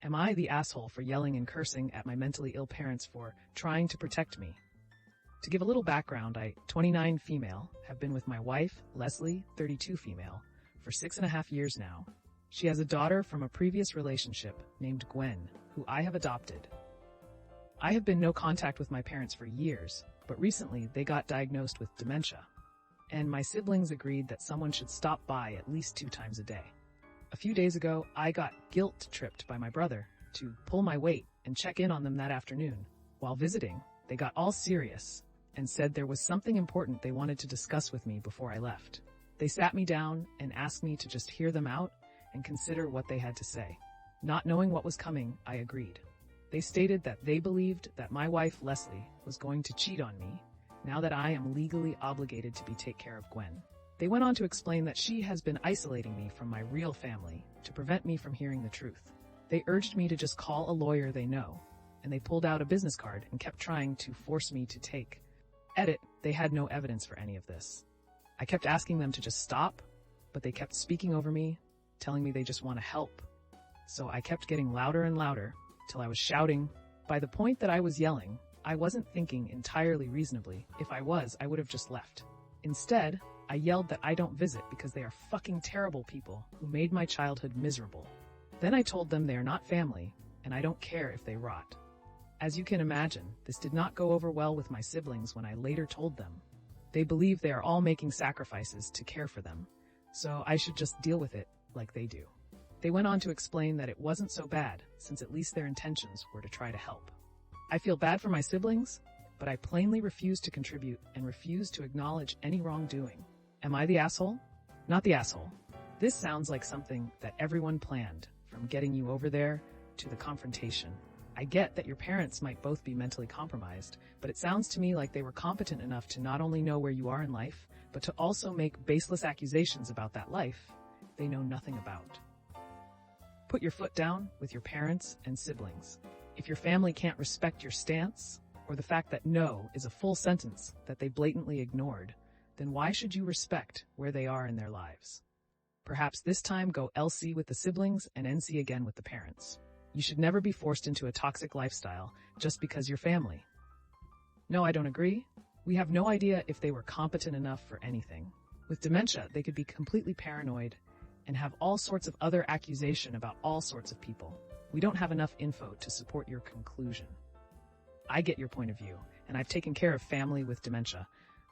Am I the asshole for yelling and cursing at my mentally ill parents for trying to protect me? To give a little background, I, 29 female, have been with my wife, Leslie, 32 female, for 6.5 years now. She has a daughter from a previous relationship named Gwen, who I have adopted. I have been no contact with my parents for years, but recently they got diagnosed with dementia, and my siblings agreed that someone should stop by at least 2 times a day. A few days ago, I got guilt-tripped by my brother to pull my weight and check in on them that afternoon. While visiting, they got all serious and said there was something important they wanted to discuss with me before I left. They sat me down and asked me to just hear them out and consider what they had to say. Not knowing what was coming, I agreed. They stated that they believed that my wife, Leslie, was going to cheat on me now that I am legally obligated to take care of Gwen. They went on to explain that she has been isolating me from my real family to prevent me from hearing the truth. They urged me to just call a lawyer they know, and they pulled out a business card and kept trying to force me to take. Edit, they had no evidence for any of this. I kept asking them to just stop, but they kept speaking over me, telling me they just want to help. So I kept getting louder and louder till I was shouting. By the point that I was yelling, I wasn't thinking entirely reasonably. If I was, I would have just left. Instead, I yelled that I don't visit because they are fucking terrible people who made my childhood miserable. Then I told them they are not family, and I don't care if they rot. As you can imagine, this did not go over well with my siblings when I later told them. They believe they are all making sacrifices to care for them, so I should just deal with it like they do. They went on to explain that it wasn't so bad, since at least their intentions were to try to help. I feel bad for my siblings, but I plainly refuse to contribute and refuse to acknowledge any wrongdoing. Am I the asshole? Not the asshole. This sounds like something that everyone planned, from getting you over there to the confrontation. I get that your parents might both be mentally compromised, but it sounds to me like they were competent enough to not only know where you are in life, but to also make baseless accusations about that life they know nothing about. Put your foot down with your parents and siblings. If your family can't respect your stance, or the fact that no is a full sentence that they blatantly ignored, then why should you respect where they are in their lives? Perhaps this time go LC with the siblings and NC again with the parents. You should never be forced into a toxic lifestyle just because you're family. No, I don't agree. We have no idea if they were competent enough for anything. With dementia, they could be completely paranoid and have all sorts of other accusation about all sorts of people. We don't have enough info to support your conclusion. I get your point of view, and I've taken care of family with dementia.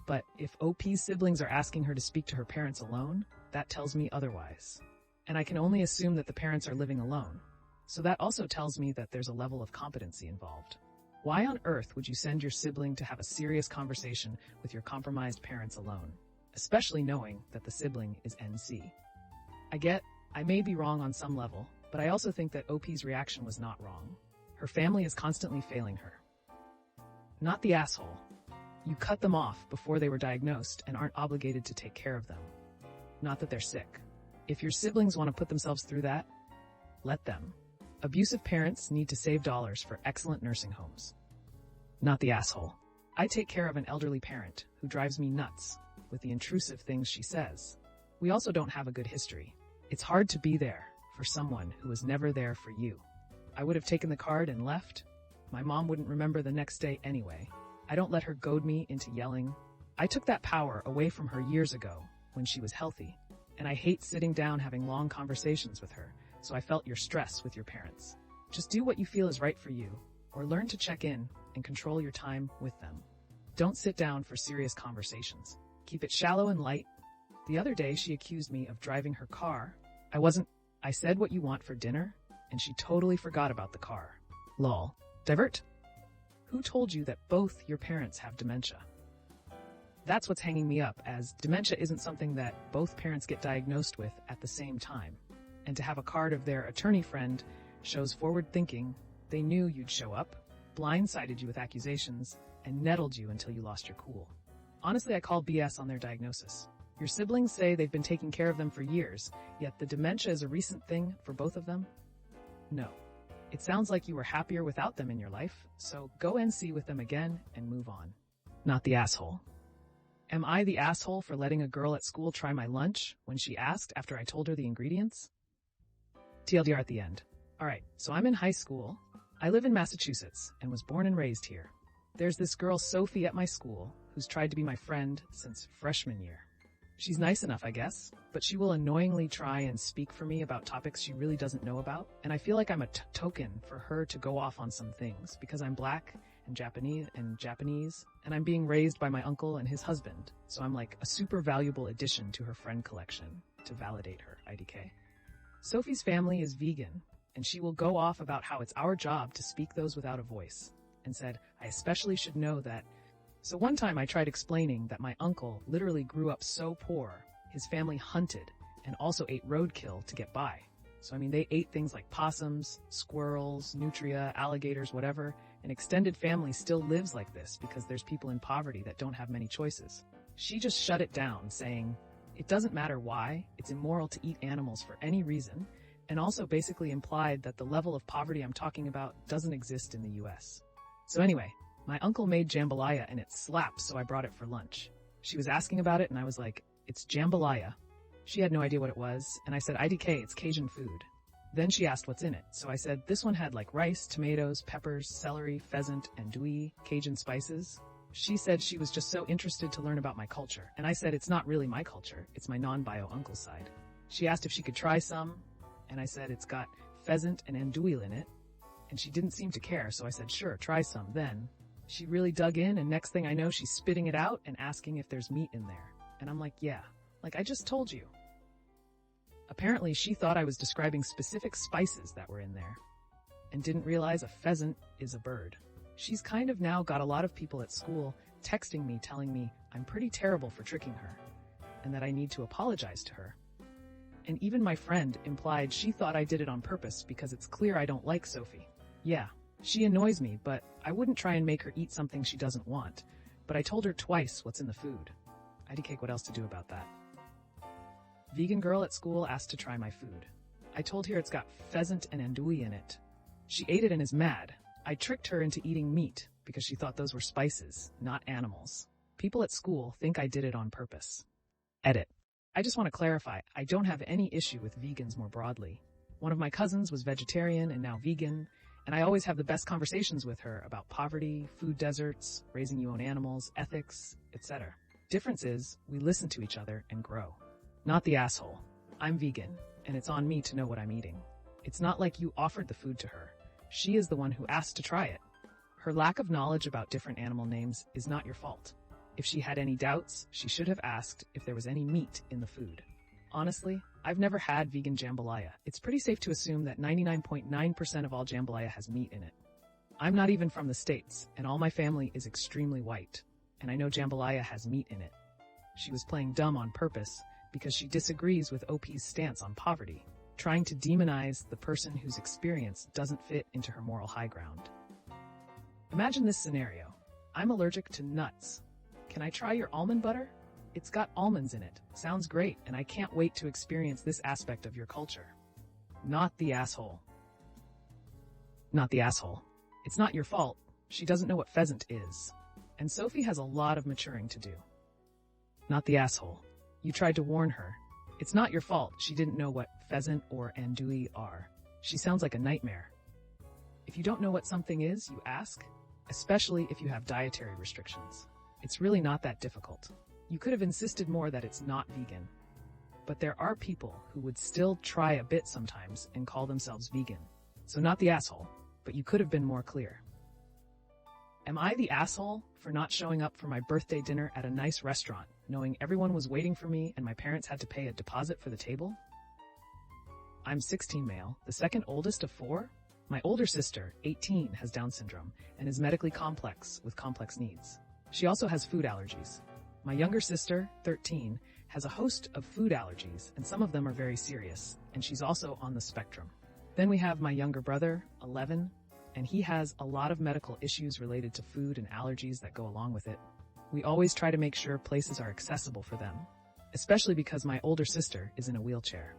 But if OP's siblings are asking her to speak to her parents alone, that tells me otherwise. And I can only assume that the parents are living alone. So that also tells me that there's a level of competency involved. Why on earth would you send your sibling to have a serious conversation with your compromised parents alone, especially knowing that the sibling is NC? I get, I may be wrong on some level, but I also think that OP's reaction was not wrong. Her family is constantly failing her. Not the asshole. You cut them off before they were diagnosed and aren't obligated to take care of them. Not that they're sick. If your siblings want to put themselves through that, let them. Abusive parents need to save dollars for excellent nursing homes. Not the asshole. I take care of an elderly parent who drives me nuts with the intrusive things she says. We also don't have a good history. It's hard to be there for someone who was never there for you. I would have taken the card and left. My mom wouldn't remember the next day anyway. I don't let her goad me into yelling. I took that power away from her years ago when she was healthy, and I hate sitting down having long conversations with her, so I felt your stress with your parents. Just do what you feel is right for you, or learn to check in and control your time with them. Don't sit down for serious conversations. Keep it shallow and light. The other day she accused me of driving her car. I said what you want for dinner, and she totally forgot about the car. Lol. Divert. Who told you that both your parents have dementia? That's what's hanging me up, as dementia isn't something that both parents get diagnosed with at the same time. And to have a card of their attorney friend shows forward thinking. They knew you'd show up, blindsided you with accusations, and nettled you until you lost your cool. Honestly, I call BS on their diagnosis. Your siblings say they've been taking care of them for years, yet the dementia is a recent thing for both of them? No. It sounds like you were happier without them in your life, so go NC with them again and move on. Not the asshole. Am I the asshole for letting a girl at school try my lunch when she asked after I told her the ingredients? TLDR at the end. All right, so I'm in high school. I live in Massachusetts and was born and raised here. There's this girl, Sophie, at my school who's tried to be my friend since freshman year. She's nice enough, I guess, but she will annoyingly try and speak for me about topics she really doesn't know about, and I feel like I'm a token for her to go off on some things because I'm black and Japanese, and I'm being raised by my uncle and his husband, so I'm like a super valuable addition to her friend collection to validate her IDK. Sophie's family is vegan, and she will go off about how it's our job to speak those without a voice, and said, I especially should know that. So one time I tried explaining that my uncle literally grew up so poor, his family hunted and also ate roadkill to get by. So they ate things like possums, squirrels, nutria, alligators, whatever. An extended family still lives like this because there's people in poverty that don't have many choices. She just shut it down, saying, it doesn't matter why, it's immoral to eat animals for any reason, and also basically implied that the level of poverty I'm talking about doesn't exist in the US. So anyway, my uncle made jambalaya and it slaps, so I brought it for lunch. She was asking about it and I was like, it's jambalaya. She had no idea what it was, and I said, IDK, it's Cajun food. Then she asked what's in it, so I said, this one had like rice, tomatoes, peppers, celery, pheasant, andouille, Cajun spices. She said she was just so interested to learn about my culture, and I said it's not really my culture, it's my non-bio uncle's side. She asked if she could try some, and I said it's got pheasant and andouille in it, and she didn't seem to care, so I said, sure, try some. Then she really dug in, and next thing I know, she's spitting it out and asking if there's meat in there. And I'm like, yeah, like I just told you. Apparently, she thought I was describing specific spices that were in there, and didn't realize a pheasant is a bird. She's kind of now got a lot of people at school texting me, telling me I'm pretty terrible for tricking her, and that I need to apologize to her. And even my friend implied she thought I did it on purpose because it's clear I don't like Sophie. Yeah, she annoys me, but I wouldn't try and make her eat something she doesn't want. But I told her twice what's in the food. IDK, what else to do about that? Vegan girl at school asked to try my food. I told her it's got pheasant and andouille in it. She ate it and is mad. I tricked her into eating meat because she thought those were spices, not animals. People at school think I did it on purpose. Edit. I just want to clarify, I don't have any issue with vegans more broadly. One of my cousins was vegetarian and now vegan, and I always have the best conversations with her about poverty, food deserts, raising your own animals, ethics, etc. Difference is, we listen to each other and grow. Not the asshole. I'm vegan, and it's on me to know what I'm eating. It's not like you offered the food to her. She is the one who asked to try it. Her lack of knowledge about different animal names is not your fault. If she had any doubts, she should have asked if there was any meat in the food. Honestly, I've never had vegan jambalaya. It's pretty safe to assume that 99.9% of all jambalaya has meat in it. I'm not even from the States, and all my family is extremely white, and I know jambalaya has meat in it. She was playing dumb on purpose because she disagrees with OP's stance on poverty, trying to demonize the person whose experience doesn't fit into her moral high ground. Imagine this scenario. I'm allergic to nuts. Can I try your almond butter? It's got almonds in it. Sounds great, and I can't wait to experience this aspect of your culture. Not the asshole. Not the asshole. It's not your fault. She doesn't know what pheasant is. And Sophie has a lot of maturing to do. Not the asshole. You tried to warn her. It's not your fault. She didn't know what pheasant or andouille are. She sounds like a nightmare. If you don't know what something is, you ask, especially if you have dietary restrictions. It's really not that difficult. You could have insisted more that it's not vegan. But there are people who would still try a bit sometimes and call themselves vegan. So not the asshole, but you could have been more clear. Am I the asshole for not showing up for my birthday dinner at a nice restaurant, knowing everyone was waiting for me and my parents had to pay a deposit for the table? I'm 16 male, the second oldest of 4. My older sister, 18, has Down syndrome and is medically complex with complex needs. She also has food allergies. My younger sister, 13, has a host of food allergies, and some of them are very serious, and she's also on the spectrum. Then we have my younger brother, 11, and he has a lot of medical issues related to food and allergies that go along with it. We always try to make sure places are accessible for them, especially because my older sister is in a wheelchair.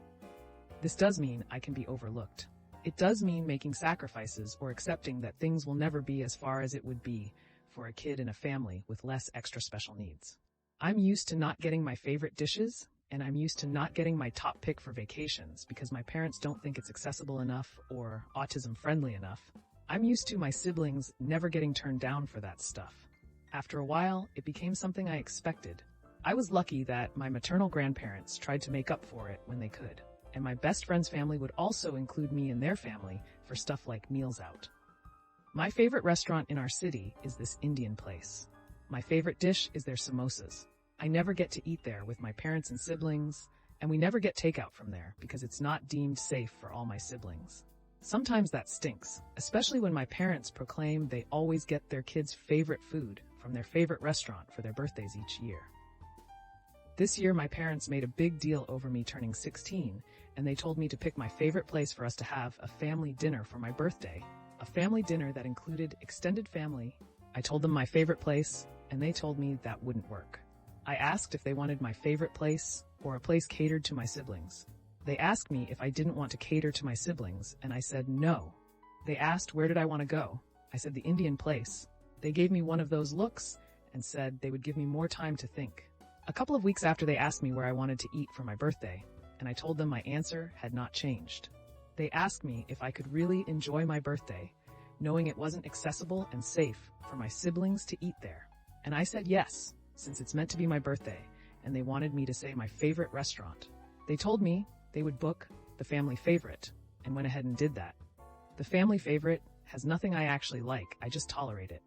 This does mean I can be overlooked. It does mean making sacrifices or accepting that things will never be as far as it would be for a kid in a family with less extra special needs. I'm used to not getting my favorite dishes, and I'm used to not getting my top pick for vacations because my parents don't think it's accessible enough or autism-friendly enough. I'm used to my siblings never getting turned down for that stuff. After a while, it became something I expected. I was lucky that my maternal grandparents tried to make up for it when they could, and my best friend's family would also include me in their family for stuff like meals out. My favorite restaurant in our city is this Indian place. My favorite dish is their samosas. I never get to eat there with my parents and siblings, and we never get takeout from there because it's not deemed safe for all my siblings. Sometimes that stinks, especially when my parents proclaim they always get their kids' favorite food from their favorite restaurant for their birthdays each year. This year, my parents made a big deal over me turning 16, and they told me to pick my favorite place for us to have a family dinner for my birthday, a family dinner that included extended family. I told them my favorite place, and they told me that wouldn't work. I asked if they wanted my favorite place or a place catered to my siblings. They asked me if I didn't want to cater to my siblings, and I said no. They asked where did I want to go. I said the Indian place. They gave me one of those looks and said they would give me more time to think. A couple of weeks after they asked me where I wanted to eat for my birthday, and I told them my answer had not changed. They asked me if I could really enjoy my birthday, knowing it wasn't accessible and safe for my siblings to eat there. And I said yes, since it's meant to be my birthday, and they wanted me to say my favorite restaurant. They told me they would book the family favorite, and went ahead and did that. The family favorite has nothing I actually like, I just tolerate it.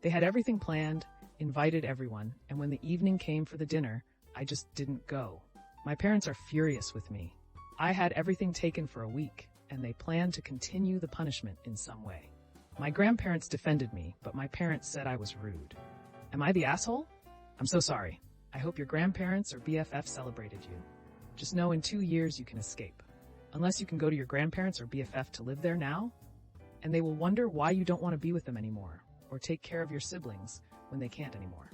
They had everything planned, invited everyone, and when the evening came for the dinner, I just didn't go. My parents are furious with me. I had everything taken for a week, and they planned to continue the punishment in some way. My grandparents defended me, but my parents said I was rude. Am I the asshole? I'm so sorry. I hope your grandparents or BFF celebrated you. Just know in 2 years you can escape. Unless you can go to your grandparents or BFF to live there now, and they will wonder why you don't want to be with them anymore, or take care of your siblings when they can't anymore.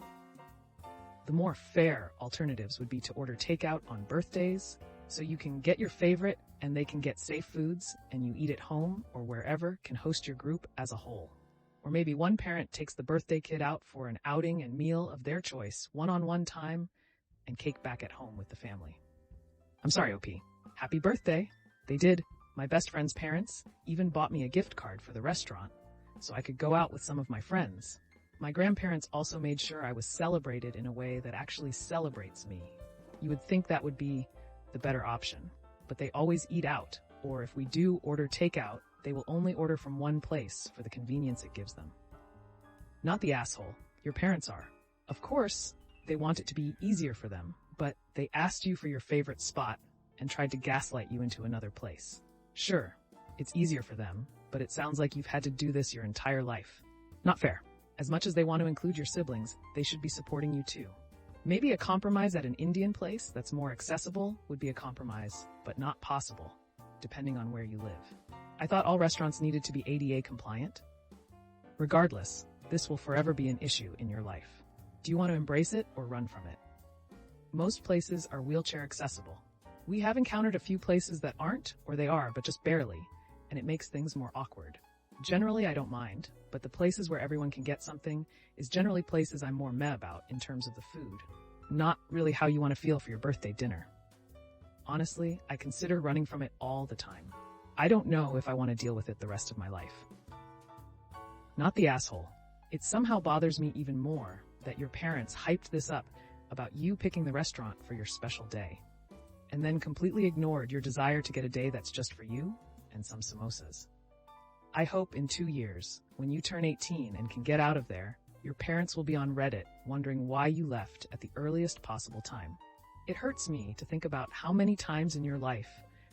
The more fair alternatives would be to order takeout on birthdays, so you can get your favorite and they can get safe foods, and you eat at home or wherever can host your group as a whole. Or maybe one parent takes the birthday kid out for an outing and meal of their choice, one-on-one time, and cake back at home with the family. I'm sorry, OP. Happy birthday. They did. My best friend's parents even bought me a gift card for the restaurant, so I could go out with some of my friends. My grandparents also made sure I was celebrated in a way that actually celebrates me. You would think that would be the better option, but they always eat out, or if we do order takeout, they will only order from one place for the convenience it gives them. Not the asshole. Your parents are. Of course, they want it to be easier for them, but they asked you for your favorite spot and tried to gaslight you into another place. Sure, it's easier for them, but it sounds like you've had to do this your entire life. Not fair. As much as they want to include your siblings, they should be supporting you too. Maybe a compromise at an Indian place that's more accessible would be a compromise, but not possible, depending on where you live. I thought all restaurants needed to be ADA compliant. Regardless, this will forever be an issue in your life. Do you want to embrace it or run from it? Most places are wheelchair accessible. We have encountered a few places that aren't, or they are, but just barely, and it makes things more awkward. Generally, I don't mind, but the places where everyone can get something is generally places I'm more meh about in terms of the food, not really how you want to feel for your birthday dinner. Honestly, I consider running from it all the time. I don't know if I want to deal with it the rest of my life. Not the asshole. It somehow bothers me even more that your parents hyped this up about you picking the restaurant for your special day, and then completely ignored your desire to get a day that's just for you and some samosas. I hope in 2 years, when you turn 18 and can get out of there, your parents will be on Reddit wondering why you left at the earliest possible time. It hurts me to think about how many times in your life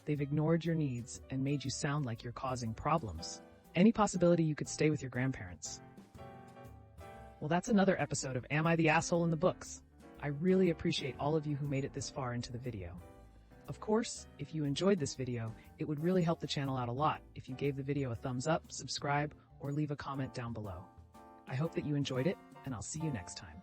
they've ignored your needs and made you sound like you're causing problems. Any possibility you could stay with your grandparents. Well, that's another episode of Am I the Asshole in the books? I really appreciate all of you who made it this far into the video. Of course, if you enjoyed this video, it would really help the channel out a lot if you gave the video a thumbs up, subscribe, or leave a comment down below. I hope that you enjoyed it, and I'll see you next time.